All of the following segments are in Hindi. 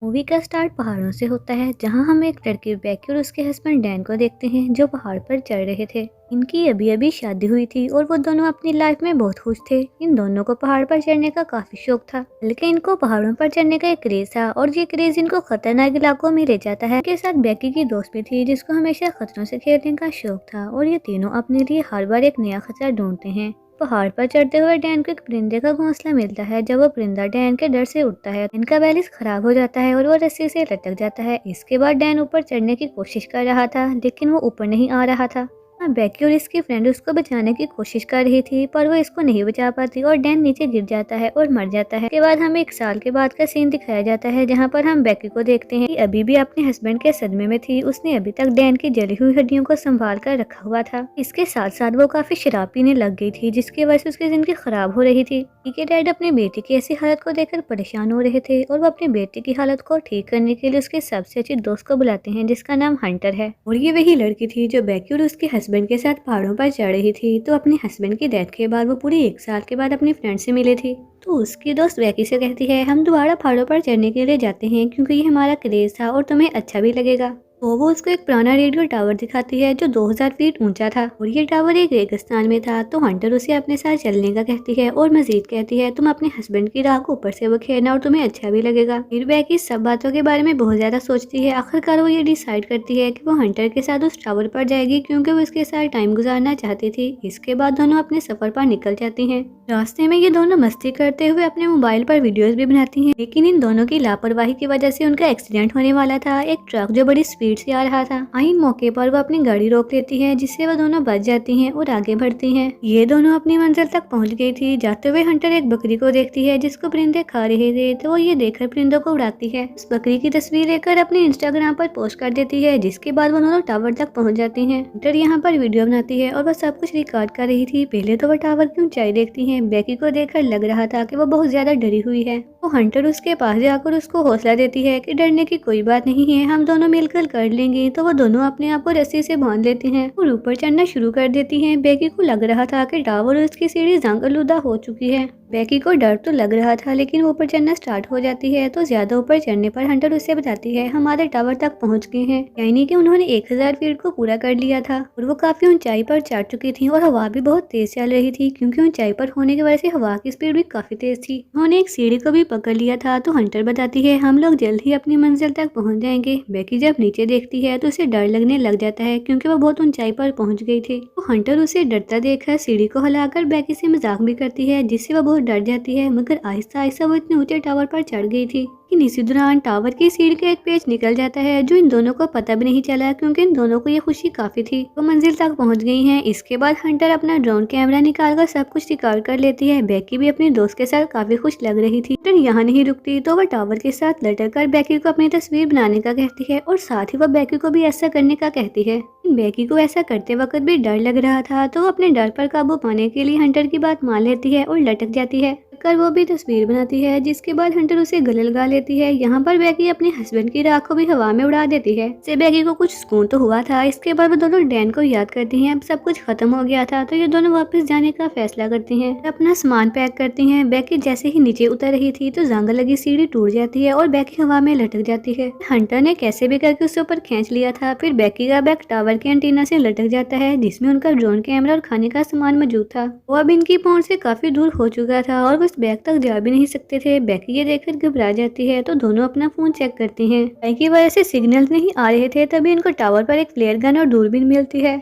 मूवी का स्टार्ट पहाड़ों से होता है, जहां हम एक लड़की बेकी और उसके हस्बैंड डैन को देखते हैं जो पहाड़ पर चढ़ रहे थे। इनकी अभी अभी शादी हुई थी और वो दोनों अपनी लाइफ में बहुत खुश थे। इन दोनों को पहाड़ पर चढ़ने का काफी शौक था, बल्कि इनको पहाड़ों पर चढ़ने का एक क्रेज था और ये क्रेज इनको खतरनाक इलाकों में ले जाता है। के साथ बेकी की दोस्त भी थी जिसको हमेशा खतरों से खेलने का शौक था और ये तीनों अपने लिए हर बार एक नया खतरा ढूंढते हैं। पहाड़ पर चढ़ते हुए डैन को एक परिंदे का घोंसला मिलता है। जब वो परिंदा डैन के डर से उड़ता है, इनका बैलेंस खराब हो जाता है और वो रस्सी से लटक जाता है। इसके बाद डैन ऊपर चढ़ने की कोशिश कर रहा था, लेकिन वो ऊपर नहीं आ रहा था। बेकी और इसकी फ्रेंड उसको बचाने की कोशिश कर रही थी, पर वो इसको नहीं बचा पाती और डैन नीचे गिर जाता है और मर जाता है। के बाद हमें 1 साल के बाद का सीन दिखाया जाता है, जहाँ पर हम बेकी को देखते हैं कि अभी भी अपने हस्बैंड के सदमे में थी। उसने अभी तक डैन की जली हुई हड्डियों को संभाल कर रखा हुआ था। इसके साथ साथ वो काफी शराब पीने लग गई थी, जिसकी वजह से उसकी जिंदगी खराब हो रही थी। के डैड अपनी बेटी की ऐसी हालत को देखकर परेशान हो रहे थे और वो अपनी बेटी की हालत को ठीक करने के लिए उसके सबसे अच्छे दोस्त को बुलाते हैं, जिसका नाम हंटर है। और ये वही लड़की थी जो बेकी और उसके हस्बैंड के साथ पहाड़ों पर चढ़ रही थी। तो अपने हस्बैंड की डेथ के बाद वो पूरे 1 साल के बाद अपनी फ्रेंड से मिली थी। तो उसकी दोस्त बेकी से कहती है, हम दोबारा पहाड़ों पर चढ़ने के लिए जाते हैं क्योंकि ये हमारा क्रेज था और तुम्हें अच्छा भी लगेगा। तो वो उसको एक पुराना रेडियो टावर दिखाती है जो 2000 फीट ऊंचा था और ये टावर एक रेगिस्तान में था। तो हंटर उसे अपने साथ चलने का कहती है और मजीद कहती है, तुम अपने हस्बैंड की राह को ऊपर से बखेरना और तुम्हें अच्छा भी लगेगा। फिर बेकी सब बातों के बारे में बहुत ज्यादा सोचती है। आखिरकार वो ये डिसाइड करती है कि वो हंटर के साथ उस टावर पर जाएगी क्योंकि वो इसके साथ टाइम गुजारना चाहती थी। इसके बाद दोनों अपने सफर पर निकल जाती हैं। रास्ते में ये दोनों मस्ती करते हुए अपने मोबाइल पर वीडियोस भी बनाती हैं, लेकिन इन दोनों की लापरवाही की वजह से उनका एक्सीडेंट होने वाला था। एक ट्रक जो बड़ी स्पीड से आ रहा था, आइन मौके पर वो अपनी गाड़ी रोक लेती है, जिससे वो दोनों बच जाती हैं और आगे बढ़ती हैं। ये दोनों अपनी मंजिल तक पहुंच गई थी। जाते हुए हंटर एक बकरी को देखती है जिसको परिंदे खा रहे थे, तो वो ये देखकर परिंदों को उड़ाती है। उस बकरी की तस्वीर लेकर अपने इंस्टाग्राम पर पोस्ट कर देती है, जिसके बाद वो दोनों टावर तक पहुंच जाती हैं। हंटर यहाँ पर वीडियो बनाती है और वह सब कुछ रिकॉर्ड कर रही थी। पहले तो वह टावर की ऊंचाई देखती है। बेकी को देखकर लग रहा था कि वो बहुत ज्यादा डरी हुई है। तो हंटर उसके पास जाकर उसको हौसला देती है कि डरने की कोई बात नहीं है, हम दोनों मिलकर कर लेंगे। तो वो दोनों अपने आप को रस्सी से बांध लेती हैं और ऊपर चढ़ना शुरू कर देती हैं। बेकी को लग रहा था कि टावर और उसकी सीढ़ी जंग आलूदा हो चुकी है। बेकी को डर तो लग रहा था, लेकिन ऊपर चढ़ना स्टार्ट हो जाती है। तो ज्यादा ऊपर चढ़ने पर हंटर उससे बताती है, हमारे टावर तक पहुंच गए हैं। यानी कि उन्होंने 1000 फीट को पूरा कर लिया था और वो काफी ऊंचाई पर चढ़ चुकी थी और हवा भी बहुत तेज चल रही थी, क्योंकि ऊंचाई पर होने की वजह से हवा की स्पीड भी काफी तेज थी। उन्होंने एक सीढ़ी को भी पकड़ लिया था। तो हंटर बताती है, हम लोग जल्द ही अपनी मंजिल तक पहुंच जाएंगे। बेकी जब नीचे देखती है तो उसे डर लगने लग जाता है, क्योंकि वो बहुत ऊंचाई पर पहुंच गई थी। तो हंटर उसे डरता देखकर सीढ़ी को हिलाकर बेकी से मजाक भी करती है, जिससे वह बहुत डर जाती है। मगर आहिस्ता आहिस्ता वो इतने ऊंचे टावर पर चढ़ गई थी कि इसी दौरान टावर की सीढ़ी का एक पेच निकल जाता है, जो इन दोनों को पता भी नहीं चला, क्योंकि इन दोनों को ये खुशी काफी थी। वो मंजिल तक पहुंच गई हैं। इसके बाद हंटर अपना ड्रोन कैमरा निकालकर सब कुछ रिकॉर्ड कर लेती है। बेकी भी अपने दोस्त के साथ काफी खुश लग रही थी। हंटर यहाँ नहीं रुकती, तो वह टावर के साथ लटक कर बेकी को अपनी तस्वीर बनाने का कहती है और साथ ही वह बेकी को भी ऐसा करने का कहती है। बेकी को ऐसा करते वक्त भी डर लग रहा था, तो वो अपने डर पर काबू पाने के लिए हंटर की बात मान लेती है और लटक जाती है। कर वो भी तस्वीर बनाती है, जिसके बाद हंटर उसे गले लगा लेती है। यहाँ पर बेकी अपने हस्बैंड की राख को भी हवा में उड़ा देती है। इससे बेकी को कुछ सुकून तो हुआ था। इसके बाद वो दोनों डैन को याद करती हैं। अब सब कुछ खत्म हो गया था, तो ये दोनों वापस जाने का फैसला करती हैं। अपना सामान पैक करती हैं। बेकी जैसे ही नीचे उतर रही थी तो जंग लगी सीढ़ी टूट जाती है और बेकी हवा में लटक जाती है। हंटर ने कैसे भी करके उसके ऊपर खींच लिया था। फिर बेकी का बैग टावर के एंटीना से लटक जाता है, जिसमें उनका ड्रोन कैमरा और खाने का सामान मौजूद था। वो अब इनकी पहुंच से काफी दूर हो चुका था और उस बैग तक जा भी नहीं सकते थे। बेकी ये देखकर घबरा जाती है, तो दोनों अपना फोन चेक करती हैं। बाइक की वजह से सिग्नल नहीं आ रहे थे, तभी इनको टावर पर एक फ्लेयर गन और दूरबीन मिलती है।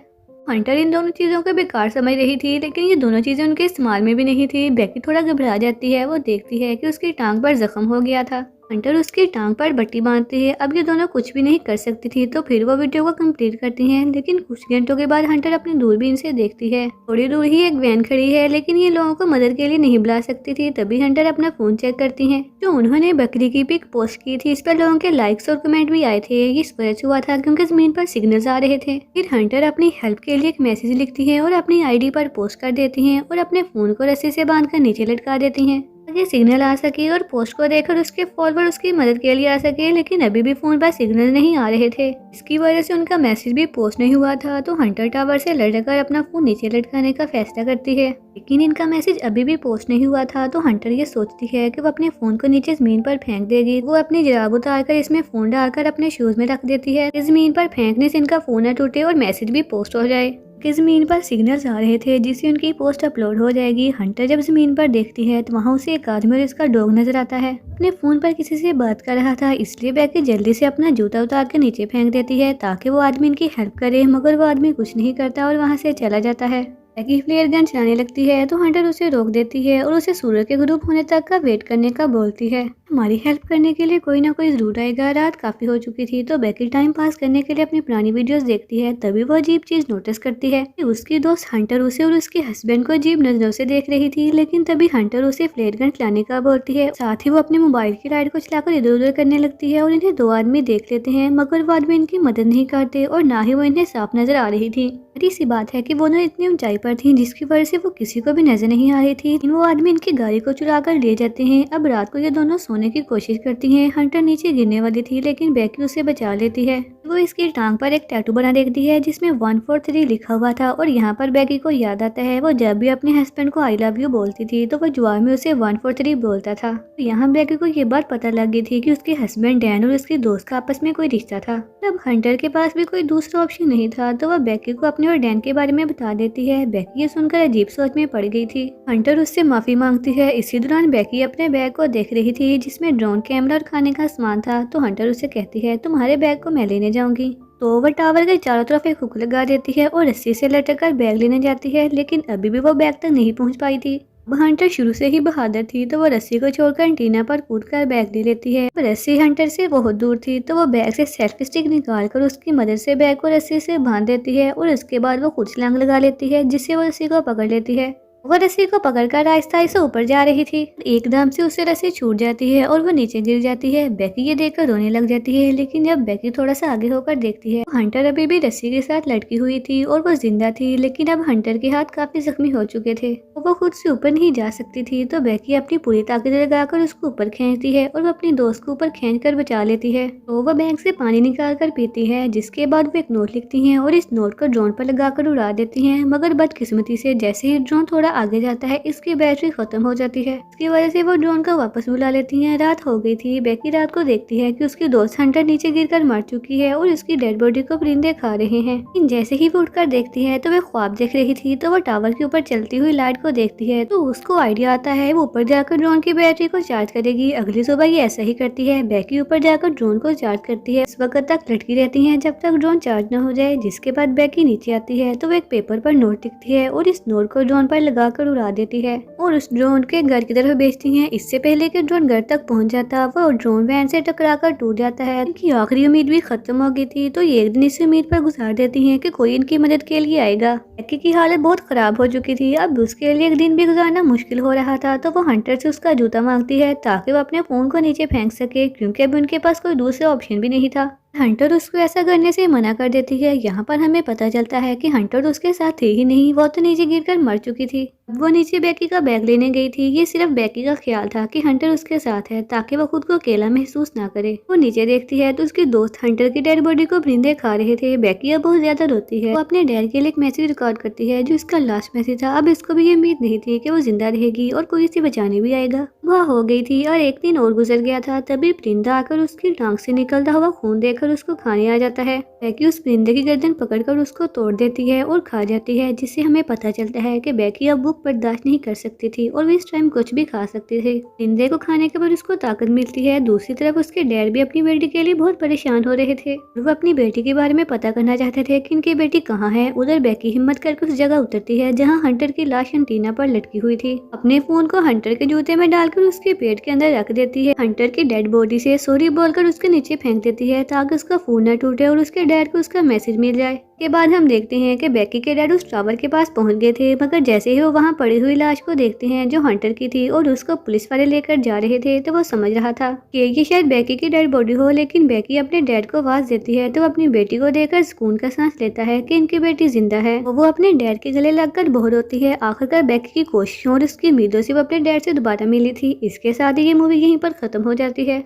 हंटर इन दोनों चीजों को बेकार समझ रही थी, लेकिन ये दोनों चीजें उनके इस्तेमाल में भी नहीं थी। बेकी थोड़ा घबरा जाती है। वो देखती है कि उसकी टांग पर जख्म हो गया था। हंटर उसकी टांग पर पट्टी बांधती है। अब ये दोनों कुछ भी नहीं कर सकती थी, तो फिर वो वीडियो को कंप्लीट करती हैं। लेकिन कुछ घंटों के बाद हंटर अपनी दूरबीन से देखती है, थोड़ी दूर ही एक वैन खड़ी है, लेकिन ये लोगों को मदद के लिए नहीं बुला सकती थी। तभी हंटर अपना फोन चेक करती हैं। जो उन्होंने बकरी की पिक पोस्ट की थी, इस पर लोगों के लाइक्स और कमेंट भी आए थे। ये इस वजह से हुआ था क्योंकि जमीन पर सिग्नल्स आ रहे थे। फिर हंटर अपनी हेल्प के लिए एक मैसेज लिखती है और अपनी आईडी पर पोस्ट कर देती हैं और अपने फोन को रस्सी से बांधकर नीचे लटका देती हैं। ताकि सिग्नल आ सके और पोस्ट को देखकर उसके फॉलोअर उसकी मदद के लिए आ सके, लेकिन अभी भी फोन पर सिग्नल नहीं आ रहे थे। इसकी वजह से उनका मैसेज भी पोस्ट नहीं हुआ था। तो हंटर टावर से लटक अपना फोन नीचे लटकाने का फैसला करती है, लेकिन इनका मैसेज अभी भी पोस्ट नहीं हुआ था। तो हंटर ये सोचती है कि वो अपने फोन को नीचे जमीन पर फेंक देगी। वो अपनी जुराब उतारकर इसमें फोन डालकर अपने शूज में रख देती है, जमीन पर फेंकने से इनका फोन न टूटे और मैसेज भी पोस्ट हो जाए। कि जमीन पर सिग्नल्स आ रहे थे जिससे उनकी पोस्ट अपलोड हो जाएगी। हंटर जब जमीन पर देखती है तो वहाँ उसे एक आदमी और इसका डॉग नजर आता है। अपने फोन पर किसी से बात कर रहा था, इसलिए बैकी जल्दी से अपना जूता उतार के नीचे फेंक देती है ताकि वो आदमी इनकी हेल्प करे, मगर वो आदमी कुछ नहीं करता और वहाँ से चला जाता है। बैकी फ्लेयर गन चलाने लगती है तो हंटर उसे रोक देती है और उसे सूरज के ग्रुप होने तक का वेट करने का बोलती है। हमारी हेल्प करने के लिए कोई ना कोई जरूर आएगा। रात काफी हो चुकी थी तो बैकी टाइम पास करने के लिए अपनी पुरानी वीडियोस देखती है। तभी वो अजीब चीज नोटिस करती है कि उसकी दोस्त हंटर उसे और उसके हस्बैंड को अजीब नजरों से देख रही थी। लेकिन तभी हंटर उसे फ्लेयर गन चलाने का बोलती है। साथ ही वो अपने मोबाइल की लाइट को चलाकर इधर उधर करने लगती है और इन्हें दो आदमी देख लेते हैं, मगर वो आदमी इनकी मदद नहीं करते और ना ही वो इन्हें साफ नजर आ रही थी। बड़ी सी बात है कि वो दोनों इतनी ऊंचाई पर थी जिसकी वजह से वो किसी को भी नजर नहीं आ रही थी। वो आदमी इनकी गाड़ी को चुरा कर ले जाते हैं। अब रात को ये दोनों सोने की कोशिश करती हैं। हंटर नीचे गिरने वाली थी लेकिन बैकी उसे बचा लेती है। वो इसकी टांग पर एक टैटू बना देखती है जिसमें 143 लिखा हुआ था और यहाँ पर बैकी को याद आता है वो जब भी अपने हस्बैंड को आई लव यू बोलती थी तो वो जवाब में उसे 143 बोलता था। तो यहाँ बैकी को ये बात पता लग गई थी कि उसके हस्बैंड डैन और उसकी दोस्त का आपस में कोई रिश्ता था। तब हंटर के पास भी कोई दूसरा ऑप्शन नहीं था तो वह बैकी को अपने और डैन के बारे में बता देती है। बैकी ये सुनकर अजीब सोच में पड़ गई थी। हंटर उससे माफी मांगती है। इसी दौरान बैकी अपने बैग को देख रही थी जिसमें ड्रोन कैमरा और खाने का सामान था। तो हंटर उसे कहती है तुम्हारे बैग को मैं लेने जाऊंगी। तो वह टावर के चारों तरफ एक हुक लगा देती है और रस्सी से लटक कर बैग लेने जाती है, लेकिन अभी भी वो बैग तक नहीं पहुंच पाई थी। हंटर शुरू से ही बहादुर थी तो वो रस्सी को छोड़कर एंटीना पर कूदकर बैग ले लेती है। रस्सी हंटर से बहुत दूर थी तो वो बैग से सेल्फी स्टिक निकालकर उसकी मदद से बैग को रस्सी से बांध देती है और उसके बाद वो खुद छलांग लगा लेती है जिससे वो रस्सी को पकड़ लेती है। वो रस्सी को पकड़कर आहिस्ता से ऊपर जा रही थी। एकदम से उससे रस्सी छूट जाती है और वो नीचे गिर जाती है। बैकी ये देखकर रोने लग जाती है, लेकिन जब बैकी थोड़ा सा आगे होकर देखती है हंटर अभी भी रस्सी के साथ लटकी हुई थी और वो जिंदा थी, लेकिन अब हंटर के हाथ काफी जख्मी हो चुके थे। वो खुद से ऊपर नहीं जा सकती थी तो बैकी अपनी पूरी ताकत लगाकर उसको ऊपर खींचती है और वो अपनी दोस्त को ऊपर खींचकर बचा लेती है। तो वो बैग से पानी निकाल कर पीती है, जिसके बाद वो एक नोट लिखती है और इस नोट को ड्रोन पर लगाकर उड़ा देती है। मगर बदकिस्मती से जैसे ही ड्रोन थोड़ा आगे जाता है इसकी बैटरी खत्म हो जाती है। इसकी वजह से वो ड्रोन को वापस बुला लेती हैं। रात हो गई थी। बैकी रात को देखती है कि उसकी दोस्त हंटर नीचे गिरकर मर चुकी है और उसकी डेड बॉडी को परिंदे खा रहे हैं। लेकिन जैसे ही वो उठकर देखती है तो वह ख्वाब देख रही थी। तो वो टावर के ऊपर चलती हुई लाइट को देखती है तो उसको आइडिया आता है वो ऊपर जाकर ड्रोन की बैटरी को चार्ज करेगी। अगली सुबह ये ऐसा ही करती है। बैकी ऊपर जाकर ड्रोन को चार्ज करती है। इस वक्त तक लटकी रहती है जब तक ड्रोन चार्ज न हो जाए, जिसके बाद बैकी नीचे आती है तो वो एक पेपर पर नोट लिखती है और इस नोट को ड्रोन पर लगाकर उड़ा देती है और उस ड्रोन के घर की तरफ भेजती है। इससे पहले कि ड्रोन घर तक पहुंच जाता वो ड्रोन वैन से टकराकर टूट जाता है। इनकी आखिरी उम्मीद भी खत्म हो गई थी तो ये एक दिन इस उम्मीद पर गुजार देती हैं कि कोई इनकी मदद के लिए आएगा। बैकी की हालत बहुत खराब हो चुकी थी। अब उसके लिए एक दिन भी गुजारना मुश्किल हो रहा था तो वो हंटर से उसका जूता मांगती है ताकि वो अपने फोन को नीचे फेंक सके, क्योंकि अब उनके पास कोई दूसरा ऑप्शन भी नहीं था। हंटर उसको ऐसा करने से मना कर देती है। यहाँ पर हमें पता चलता है कि हंटर उसके साथ थे ही नहीं, वो तो नीचे गिरकर मर चुकी थी। वो नीचे बैकी का बैग लेने गई थी। ये सिर्फ बैकी का ख्याल था कि हंटर उसके साथ है ताकि वो खुद को अकेला महसूस ना करे। वो नीचे देखती है तो उसकी दोस्त हंटर की डेड बॉडी को परिंदे खा रहे थे। बैकी अब बहुत ज्यादा रोती है। वो अपने डैड के लिए एक मैसेज रिकॉर्ड करती है जो इसका लास्ट मैसेज था। अब इसको भी ये उम्मीद नहीं थी कि वो जिंदा रहेगी और कोई इसे बचाने भी आएगा। वह हो गई थी और एक दिन और गुजर गया था। तभी परिंदा आकर उसकी टांग से निकलता हुआ खून देखकर उसको खाने आ जाता है। बैकी उस परिंदे की गर्दन पकड़कर उसको तोड़ देती है और खा जाती है, जिससे हमें पता चलता है कि बैकी अब भूख बर्दाश्त नहीं कर सकती थी और वो इस टाइम कुछ भी खा सकती थी। परिंदे को खाने के बाद उसको ताकत मिलती है। दूसरी तरफ उसके डैड भी अपनी बेटी के लिए बहुत परेशान हो रहे थे। वो अपनी बेटी के बारे में पता करना चाहते थे कि इनकी बेटी कहाँ है। उधर बैकी हिम्मत करके उस जगह उतरती है जहाँ हंटर की लाश एंटीना पर लटकी हुई थी। अपने फोन को हंटर के जूते में डालकर उसके पेट के अंदर रख देती है। हंटर की डेड बॉडी से सॉरी बोलकर उसके नीचे फेंक देती है ताकि उसका फोन न टूटे और उसके डैड को उसका मैसेज मिल जाए। के बाद हम देखते हैं कि बैकी के डैड उस टावर के पास पहुंच गए थे, मगर जैसे ही वो वहां वहाँ पड़ी हुई लाश को देखते हैं जो हंटर की थी और उसको पुलिस वाले लेकर जा रहे थे। तो वो समझ रहा था कि ये शायद बेकी की डेड बॉडी हो, लेकिन बेकी अपने डैड को आवाज देती है तो अपनी बेटी को देखकर सुकून का सांस लेता है कि इनकी बेटी जिंदा है। वो अपने डैड के गले लगकर बहुत रोती है। आखिरकार बेकी की कोशिशों और उसकी उम्मीदों से वो अपने डैड से दोबारा मिली थी। इसके साथ ही ये मूवी यहीं पर खत्म हो जाती है।